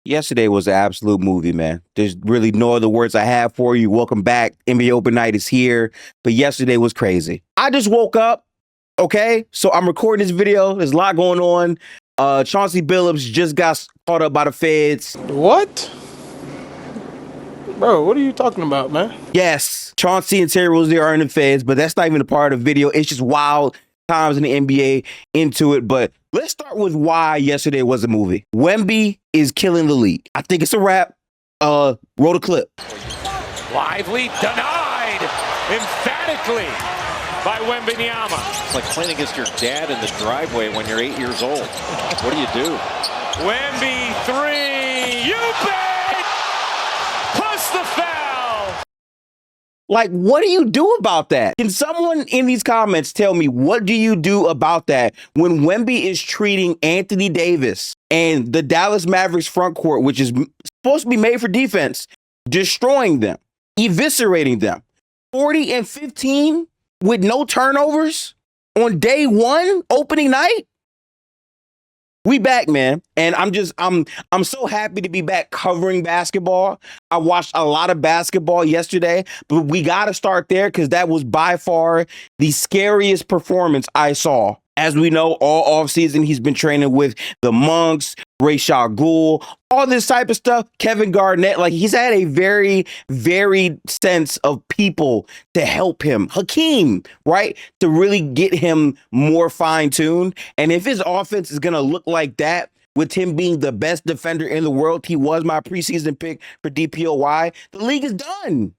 Yesterday was an absolute movie, man. There's really no other words I have for you. Welcome back. NBA Open Night is here. But yesterday was crazy. I just woke up, okay? So I'm recording this video. There's a lot going on. Chauncey Billups just got caught up by the feds. What? Bro, what are you talking about, man? Yes, Chauncey and Terry Rozier are in the feds, but that's not even a part of the video. It's just wild times in the NBA into it. But let's start with why yesterday was a movie. Wemby is killing the league. I think it's a wrap. Roll the clip. Lively denied emphatically by Wembanyama. It's like playing against your dad in the driveway when you're 8 years old. What do you do? Wemby three, you bet! Plus the foul. Like, what do you do about that? Can someone in these comments tell me, what do you do about that when Wemby is treating Anthony Davis and the Dallas Mavericks front court, which is supposed to be made for defense, destroying them, eviscerating them, 40 and 15 with no turnovers on day one, opening night? We back, man. And I'm so happy to be back covering basketball. I watched a lot of basketball yesterday, but we got to start there because that was by far the scariest performance I saw. As we know, all offseason, he's been training with the Monks, Rayshad Gould, all this type of stuff. Kevin Garnett, like he's had a very varied sense of people to help him. Hakeem, right? To really get him more fine-tuned. And if his offense is going to look like that, with him being the best defender in the world, he was my preseason pick for DPOY, the league is done.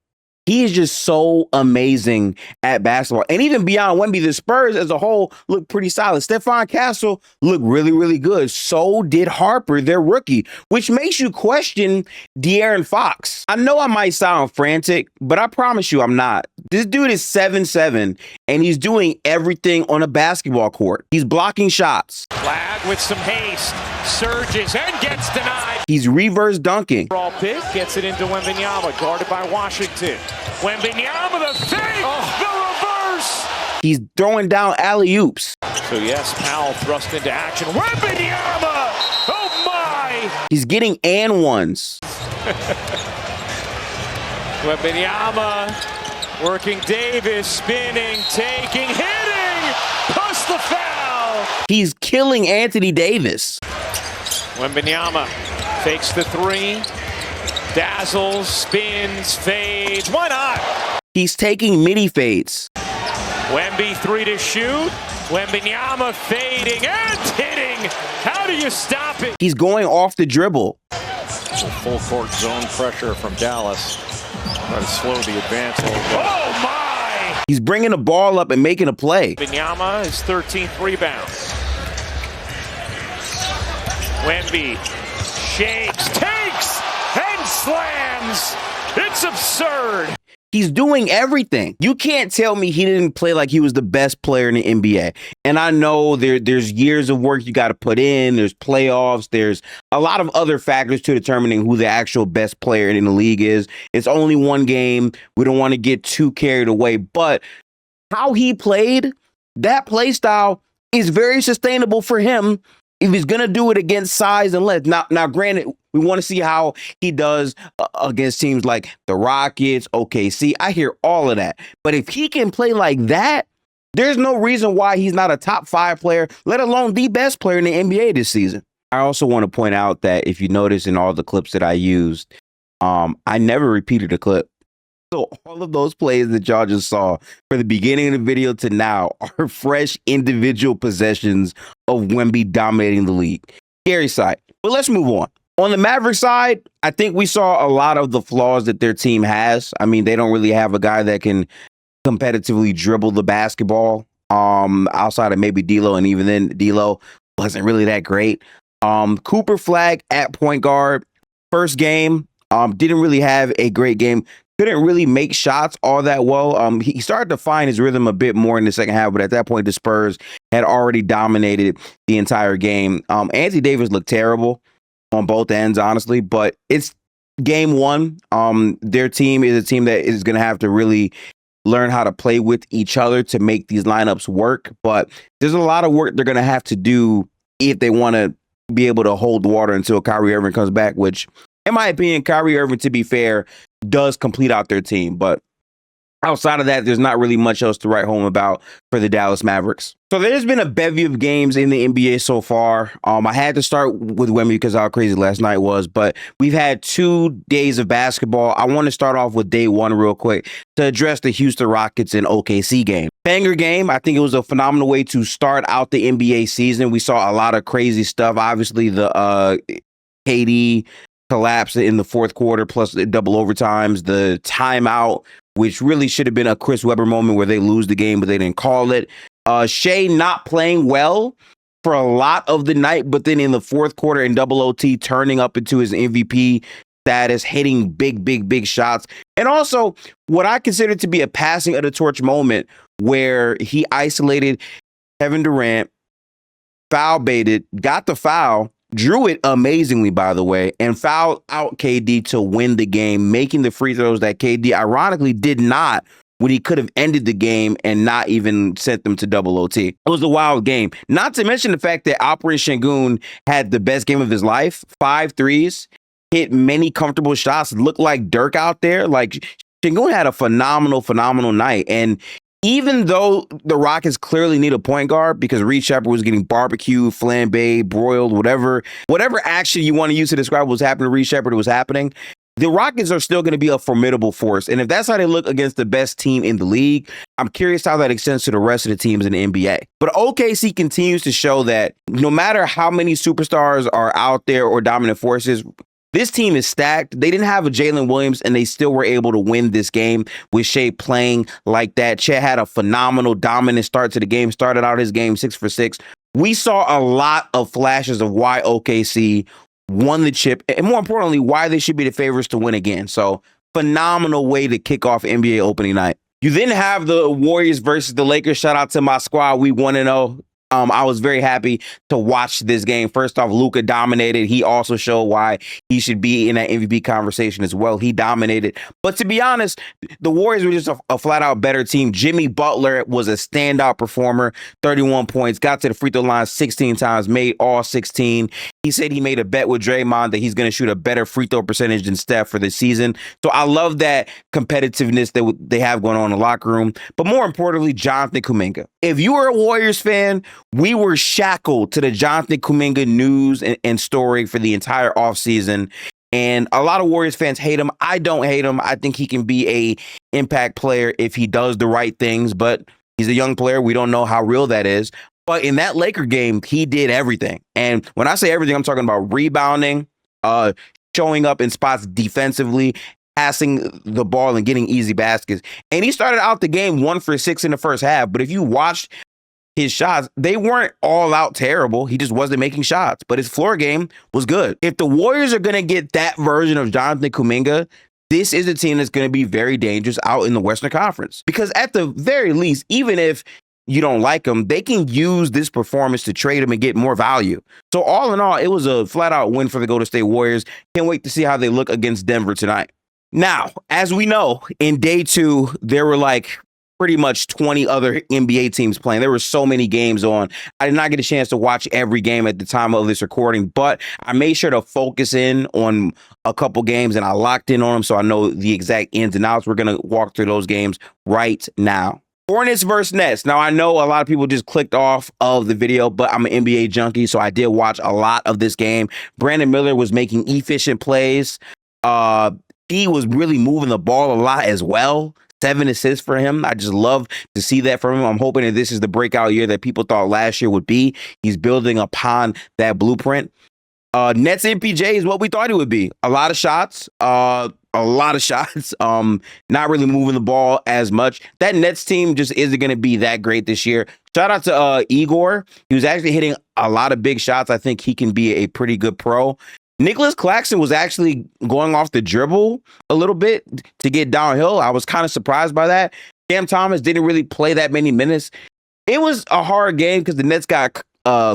He is just so amazing at basketball. And even beyond Wemby, the Spurs as a whole look pretty solid. Stephon Castle looked really, really good. So did Harper, their rookie, which makes you question De'Aaron Fox. I know I might sound frantic, but I promise you I'm not. This dude is 7'7", and he's doing everything on a basketball court. He's blocking shots. Flagg with some haste, surges and gets denied. He's reverse dunking. Overall pick gets it into Wembanyama, guarded by Washington. Wembanyama the fake, the reverse. He's throwing down alley-oops. So yes, Powell thrust into action. Wembanyama, oh my! He's getting and ones. Wembanyama working Davis, spinning, taking, hitting, plus the foul. He's killing Anthony Davis. Wembanyama fakes the three, dazzles, spins, fades. Why not? He's taking midi fades. Wemby three to shoot. Wembanyama fading and hitting. How do you stop it? He's going off the dribble. Full court zone pressure from Dallas. Try to slow the advance a little bit. Oh my! He's bringing the ball up and making a play. Wembanyama is 13th rebound. Wemby shakes, takes, and slams. It's absurd. He's doing everything. You can't tell me he didn't play like he was the best player in the NBA. And I know there's years of work you got to put in. There's playoffs. There's a lot of other factors to determining who the actual best player in the league is. It's only one game. We don't want to get too carried away. But how he played, that play style is very sustainable for him if he's going to do it against size and length. Now, granted, we want to see how he does against teams like the Rockets, OKC. I hear all of that. But if he can play like that, there's no reason why he's not a top 5 player, let alone the best player in the NBA this season. I also want to point out that if you notice in all the clips that I used, I never repeated a clip. So all of those plays that y'all just saw from the beginning of the video to now are fresh individual possessions of Wemby dominating the league. Scary sight. But let's move on. On the Mavericks side, I think we saw a lot of the flaws that their team has. I mean, they don't really have a guy that can competitively dribble the basketball outside of maybe D'Lo, and even then D'Lo wasn't really that great. Cooper Flagg at point guard, first game, didn't really have a great game. Couldn't really make shots all that well. He started to find his rhythm a bit more in the second half, but at that point, the Spurs had already dominated the entire game. Anthony Davis looked terrible on both ends, honestly, but it's game one. Their team is a team that is going to have to really learn how to play with each other to make these lineups work. But there's a lot of work they're going to have to do if they want to be able to hold the water until Kyrie Irving comes back, which, in my opinion, Kyrie Irving, to be fair, does complete out their team. But outside of that, there's not really much else to write home about for the Dallas Mavericks. So there's been a bevy of games in the NBA so far. I had to start with Wemby because how crazy last night was, but we've had 2 days of basketball. I want to start off with day one real quick to address the Houston Rockets and OKC game. Banger game. I think it was a phenomenal way to start out the NBA season. We saw a lot of crazy stuff. Obviously, the KD collapse in the fourth quarter, plus the double overtimes, the timeout, which really should have been a Chris Webber moment where they lose the game, but they didn't call it. Shea not playing well for a lot of the night, but then in the fourth quarter in double OT, turning up into his MVP status, hitting big shots. And also what I consider to be a passing of the torch moment where he isolated Kevin Durant, foul baited, got the foul, drew it amazingly, by the way, and fouled out KD to win the game, making the free throws that KD ironically did not when he could have ended the game and not even sent them to double OT. It was a wild game. Not to mention the fact that Operation Shangoon had the best game of his life, 5 threes, hit many comfortable shots, looked like Dirk out there. Like, Shangoon had a phenomenal night. And even though the Rockets clearly need a point guard because Reed Sheppard was getting barbecued, flambéed, broiled, whatever action you want to use to describe what was happening to Reed Sheppard, it was happening. The Rockets are still going to be a formidable force. And if that's how they look against the best team in the league, I'm curious how that extends to the rest of the teams in the NBA. But OKC continues to show that no matter how many superstars are out there or dominant forces, this team is stacked. They didn't have a Jalen Williams, and they still were able to win this game with Shea playing like that. Chet had a phenomenal, dominant start to the game, started out his game 6 for 6. We saw a lot of flashes of why OKC won the chip, and more importantly, why they should be the favorites to win again. So, phenomenal way to kick off NBA opening night. You then have the Warriors versus the Lakers. Shout out to my squad. We 1-0. I was very happy to watch this game. First off, Luka dominated. He also showed why he should be in that MVP conversation as well. He dominated. But to be honest, the Warriors were just a flat-out better team. Jimmy Butler was a standout performer, 31 points, got to the free throw line 16 times, made all 16. He said he made a bet with Draymond that he's going to shoot a better free throw percentage than Steph for this season. So I love that competitiveness that they have going on in the locker room. But more importantly, Jonathan Kuminga. If you were a Warriors fan, we were shackled to the Jonathan Kuminga news and story for the entire offseason. And a lot of Warriors fans hate him. I don't hate him. I think he can be a impact player if he does the right things. But he's a young player. We don't know how real that is. But in that Laker game, he did everything. And when I say everything, I'm talking about rebounding, showing up in spots defensively, passing the ball and getting easy baskets. And he started out the game 1 for 6 in the first half. But if you watched his shots, they weren't all out terrible. He just wasn't making shots. But his floor game was good. If the Warriors are going to get that version of Jonathan Kuminga, this is a team that's going to be very dangerous out in the Western Conference. Because at the very least, even if you don't like him, they can use this performance to trade him and get more value. So all in all, it was a flat-out win for the Golden State Warriors. Can't wait to see how they look against Denver tonight. Now, as we know, in day 2, there were like pretty much 20 other NBA teams playing. There were so many games on. I did not get a chance to watch every game at the time of this recording, but I made sure to focus in on a couple games and I locked in on them so I know the exact ins and outs. We're going to walk through those games right now. Hornets versus Nets. Now, I know a lot of people just clicked off of the video, but I'm an NBA junkie, so I did watch a lot of this game. Brandon Miller was making efficient plays. He was really moving the ball a lot as well. 7 assists for him. I just love to see that from him. I'm hoping that this is the breakout year that people thought last year would be. He's building upon that blueprint. Nets MPJ is what we thought it would be. A lot of shots. Not really moving the ball as much. That Nets team just isn't going to be that great this year. Shout out to Igor. He was actually hitting a lot of big shots. I think he can be a pretty good pro. Nicholas Claxton was actually going off the dribble a little bit to get downhill. I was kind of surprised by that. Cam Thomas didn't really play that many minutes. It was a hard game because the Nets got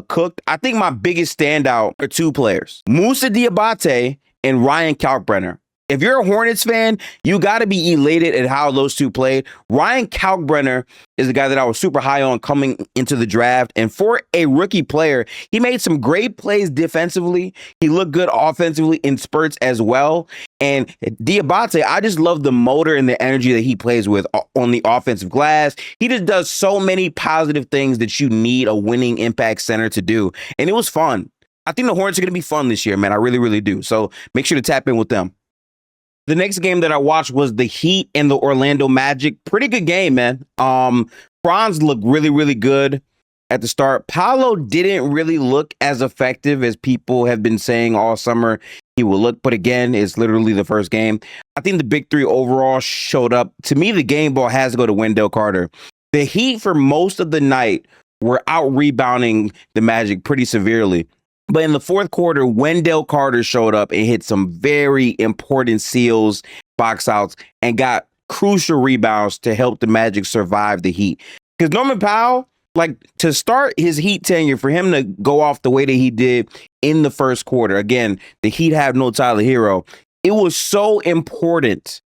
cooked. I think my biggest standout are 2 players, Moussa Diabate and Ryan Kalkbrenner. If you're a Hornets fan, you got to be elated at how those two played. Ryan Kalkbrenner is the guy that I was super high on coming into the draft. And for a rookie player, he made some great plays defensively. He looked good offensively in spurts as well. And G.O.A.T, I just love the motor and the energy that he plays with on the offensive glass. He just does so many positive things that you need a winning impact center to do. And it was fun. I think the Hornets are going to be fun this year, man. I really, really do. So make sure to tap in with them. The next game that I watched was the Heat and the Orlando Magic. Pretty good game, man. Franz looked really, really good at the start. Paolo didn't really look as effective as people have been saying all summer he will look. But again, it's literally the first game. I think the big three overall showed up. To me, the game ball has to go to Wendell Carter. The Heat for most of the night were out rebounding the Magic pretty severely. But in the fourth quarter, Wendell Carter showed up and hit some very important seals, box outs, and got crucial rebounds to help the Magic survive the Heat. Because Norman Powell, like, to start his Heat tenure, for him to go off the way that he did in the first quarter, again, the Heat have no Tyler Herro. It was so important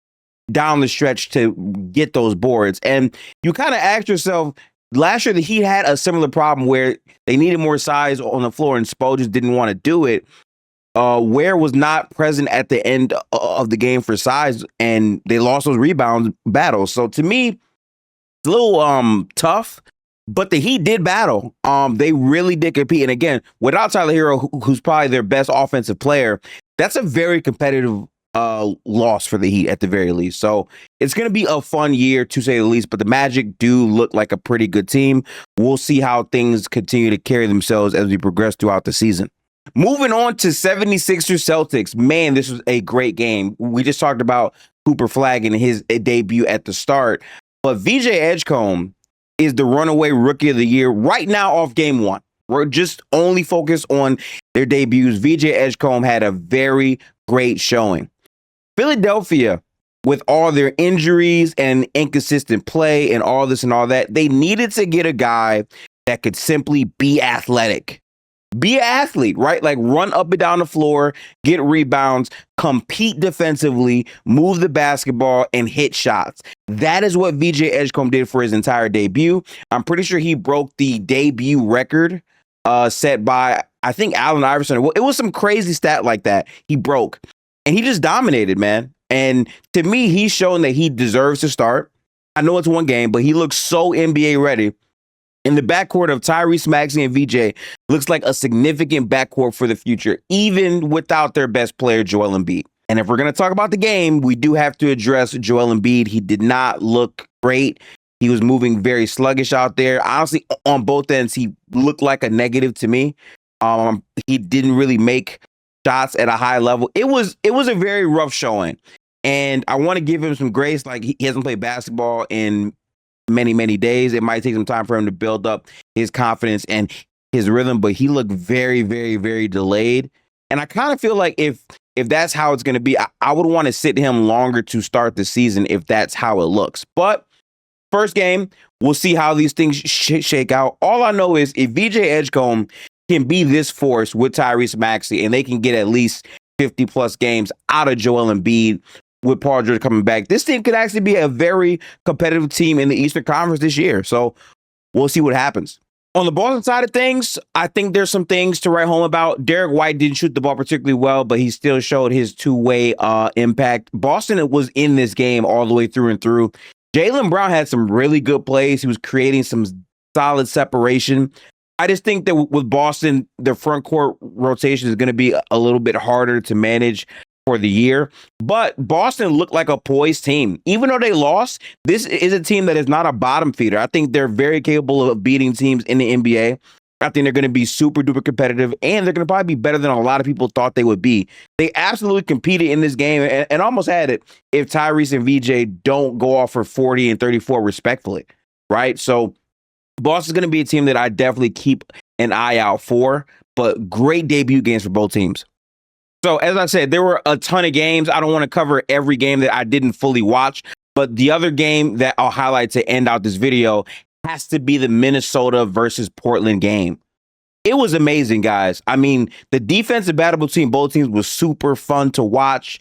down the stretch to get those boards. And you kind of ask yourself, last year, the Heat had a similar problem where they needed more size on the floor and Spo just didn't want to do it. Ware was not present at the end of the game for size, and they lost those rebound battles. So to me, it's a little tough, but the Heat did battle. They really did compete. And again, without Tyler Herro, who's probably their best offensive player, that's a very competitive loss for the Heat at the very least. So it's going to be a fun year to say the least, but the Magic do look like a pretty good team. We'll see how things continue to carry themselves as we progress throughout the season. Moving on to 76ers Celtics. Man, this was a great game. We just talked about Cooper Flagg and his debut at the start, but VJ Edgecombe is the runaway rookie of the year right now off game one. We're just only focused on their debuts. VJ Edgecombe had a very great showing. Philadelphia, with all their injuries and inconsistent play and all this and all that, they needed to get a guy that could simply be athletic. Be an athlete, right? Like run up and down the floor, get rebounds, compete defensively, move the basketball, and hit shots. That is what VJ Edgecombe did for his entire debut. I'm pretty sure he broke the debut record set by, I think, Allen Iverson. It was some crazy stat like that he broke. And he just dominated, man. And to me, he's shown that he deserves to start. I know it's one game, but he looks so NBA ready. In the backcourt of Tyrese Maxey and VJ looks like a significant backcourt for the future, even without their best player, Joel Embiid. And if we're going to talk about the game, we do have to address Joel Embiid. He did not look great. He was moving very sluggish out there. Honestly, on both ends, he looked like a negative to me. He didn't really make shots at a high level. It was a very rough showing. And I want to give him some grace. Like, he hasn't played basketball in many, many days. It might take some time for him to build up his confidence and his rhythm, but he looked very, very, very delayed. And I kind of feel like if that's how it's going to be, I would want to sit him longer to start the season if that's how it looks. But first game, we'll see how these things shake out. All I know is if VJ Edgecombe can be this force with Tyrese Maxey and they can get at least 50 plus games out of Joel Embiid with Paul George coming back, this team could actually be a very competitive team in the Eastern Conference this year. So we'll see what happens. On the Boston side of things, I think there's some things to write home about. Derek White didn't shoot the ball particularly well, but he still showed his two-way impact. Boston was in this game all the way through and through. Jaylen Brown had some really good plays. He was creating some solid separation. I just think that with Boston, their front court rotation is going to be a little bit harder to manage for the year. But Boston looked like a poised team. Even though they lost, this is a team that is not a bottom feeder. I think they're very capable of beating teams in the NBA. I think they're going to be super duper competitive, and they're going to probably be better than a lot of people thought they would be. They absolutely competed in this game and almost had it if Tyrese and VJ don't go off for 40 and 34 respectfully, right? So Boston's going to be a team that I definitely keep an eye out for, but great debut games for both teams. So as I said, there were a ton of games. I don't want to cover every game that I didn't fully watch, but the other game that I'll highlight to end out this video has to be the Minnesota versus Portland game. It was amazing, guys. I mean, the defensive battle between both teams was super fun to watch.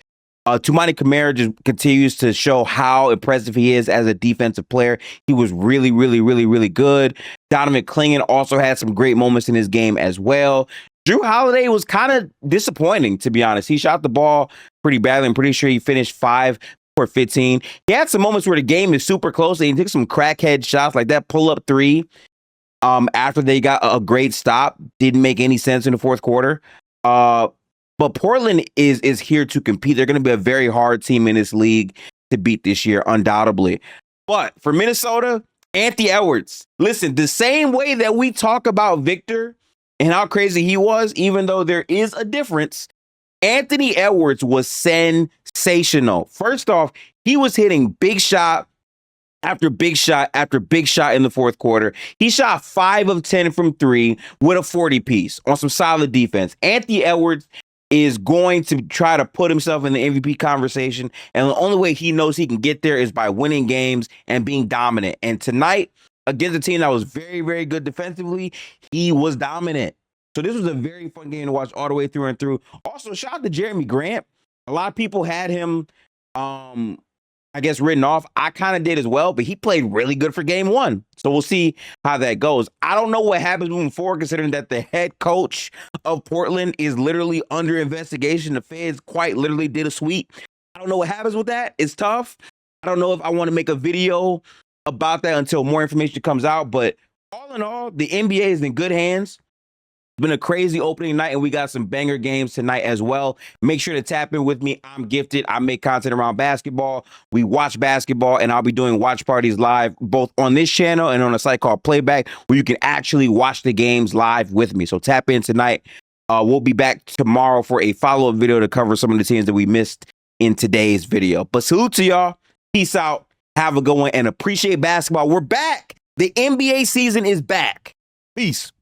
Tumani Kamara just continues to show how impressive he is as a defensive player. He was really, really, really, really good. Donovan Clingan also had some great moments in his game as well. Drew Holiday was kind of disappointing, to be honest. He shot the ball pretty badly. I'm pretty sure he finished 5 for 15. He had some moments where the game is super close and he took some crackhead shots like that pull-up 3 after they got a great stop. Didn't make any sense in the fourth quarter. But Portland is here to compete. They're going to be a very hard team in this league to beat this year, undoubtedly. But for Minnesota, Anthony Edwards. Listen, the same way that we talk about Victor and how crazy he was, even though there is a difference, Anthony Edwards was sensational. First off, he was hitting big shot after big shot after big shot in the fourth quarter. He shot 5 of 10 from 3 with a 40 piece on some solid defense. Anthony Edwards is going to try to put himself in the MVP conversation. And the only way he knows he can get there is by winning games and being dominant. And tonight, against a team that was very, very good defensively, he was dominant. So this was a very fun game to watch all the way through and through. Also, shout out to Jeremy Grant. A lot of people had him, I guess, written off. I kind of did as well, but he played really good for game 1. So we'll see how that goes. I don't know what happens moving forward, considering that the head coach of Portland is literally under investigation. The feds quite literally did a sweep. I don't know what happens with that. It's tough. I don't know if I want to make a video about that until more information comes out. But all in all, the NBA is in good hands. It's been a crazy opening night, and we got some banger games tonight as well. Make sure to tap in with me. I'm gifted. I make content around basketball. We watch basketball, and I'll be doing watch parties live both on this channel and on a site called Playback, where you can actually watch the games live with me. So tap in tonight. We'll be back tomorrow for a follow-up video to cover some of the teams that we missed in today's video. But salute to y'all. Peace out. Have a good one, and appreciate basketball. We're back. The NBA season is back. Peace.